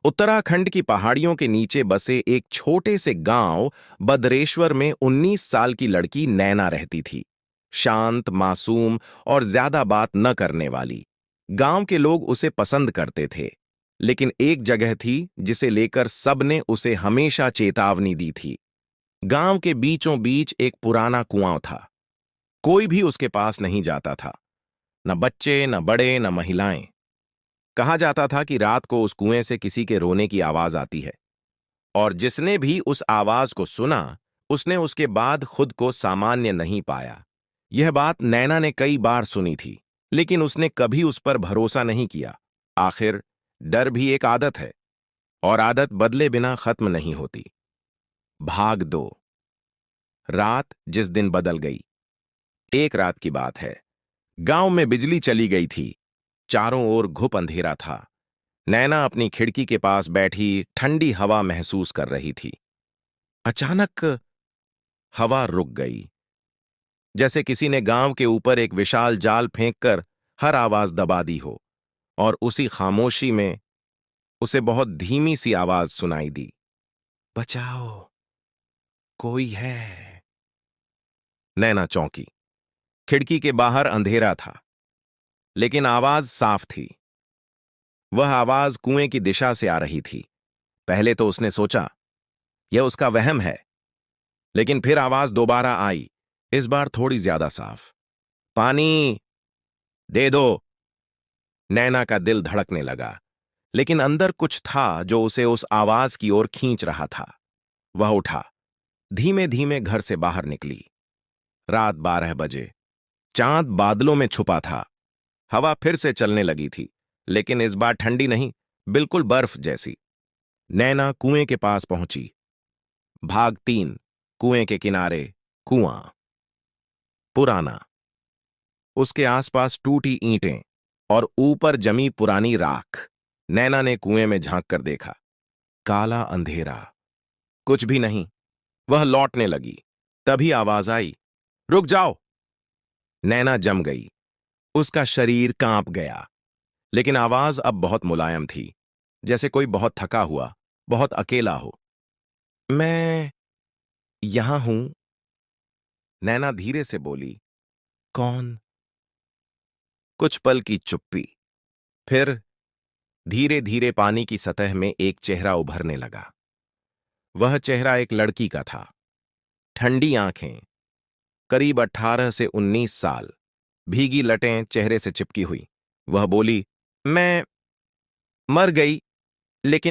उत्तराखंड की पहाड़ियों के नीचे बसे एक छोटे से गांव बदरेश्वर में 19 साल की लड़की नैना रहती थी। शांत, मासूम और ज्यादा बात न करने वाली। गांव के लोग उसे पसंद करते थे। लेकिन एक जगह थी जिसे लेकर सबने उसे हमेशा चेतावनी दी थी। गांव के बीचों बीच एक पुराना कुआं था। कोई भी उसके पास नहीं जाता था, न बच्चे, न बड़े, न महिलाएं। कहा जाता था कि रात को उस कुएं से किसी के रोने की आवाज आती है, और जिसने भी उस आवाज को सुना, उसने उसके बाद खुद को सामान्य नहीं पाया। यह बात नैना ने कई बार सुनी थी, लेकिन उसने कभी उस पर भरोसा नहीं किया। आखिर डर भी एक आदत है, और आदत बदले बिना खत्म नहीं होती। भाग 2। रात जिस दिन बदल गई। एक रात की बात है। गांव में बिजली चली गई थी। चारों ओर घुप अंधेरा था। नैना अपनी खिड़की के पास बैठी ठंडी हवा महसूस कर रही थी। अचानक हवा रुक गई, जैसे किसी ने गांव के ऊपर एक विशाल जाल फेंककर हर आवाज दबा दी हो। और उसी खामोशी में उसे बहुत धीमी सी आवाज सुनाई दी। बचाओ, कोई है। नैना चौंकी। खिड़की के बाहर अंधेरा था, लेकिन आवाज साफ थी। वह आवाज कुएं की दिशा से आ रही थी। पहले तो उसने सोचा यह उसका वहम है, लेकिन फिर आवाज दोबारा आई, इस बार थोड़ी ज्यादा साफ। पानी दे दो। नैना का दिल धड़कने लगा, लेकिन अंदर कुछ था जो उसे उस आवाज की ओर खींच रहा था। वह उठा, धीमे धीमे घर से बाहर निकली। रात 12 बजे। चांद बादलों में छुपा था। हवा फिर से चलने लगी थी, लेकिन इस बार ठंडी नहीं, बिल्कुल बर्फ जैसी। नैना कुएं के पास पहुंची। भाग 3। कुएं के किनारे कुआं। पुराना। उसके आसपास टूटी ईंटें और ऊपर जमी पुरानी राख। नैना ने कुएं में झांक कर देखा। काला अंधेरा, कुछ भी नहीं। वह लौटने लगी। तभी आवाज आई, रुक जाओ। नैना जम गई। उसका शरीर कांप गया, लेकिन आवाज अब बहुत मुलायम थी, जैसे कोई बहुत थका हुआ, बहुत अकेला हो। मैं यहां हूं। नैना धीरे से बोली। कौन? कुछ पल की चुप्पी। फिर धीरे धीरे पानी की सतह में एक चेहरा उभरने लगा। वह चेहरा एक लड़की का था। ठंडी आंखें, करीब 18 से 19 साल, भीगी लटें चेहरे से चिपकी हुई। वह बोली, मैं मर गई, लेकिन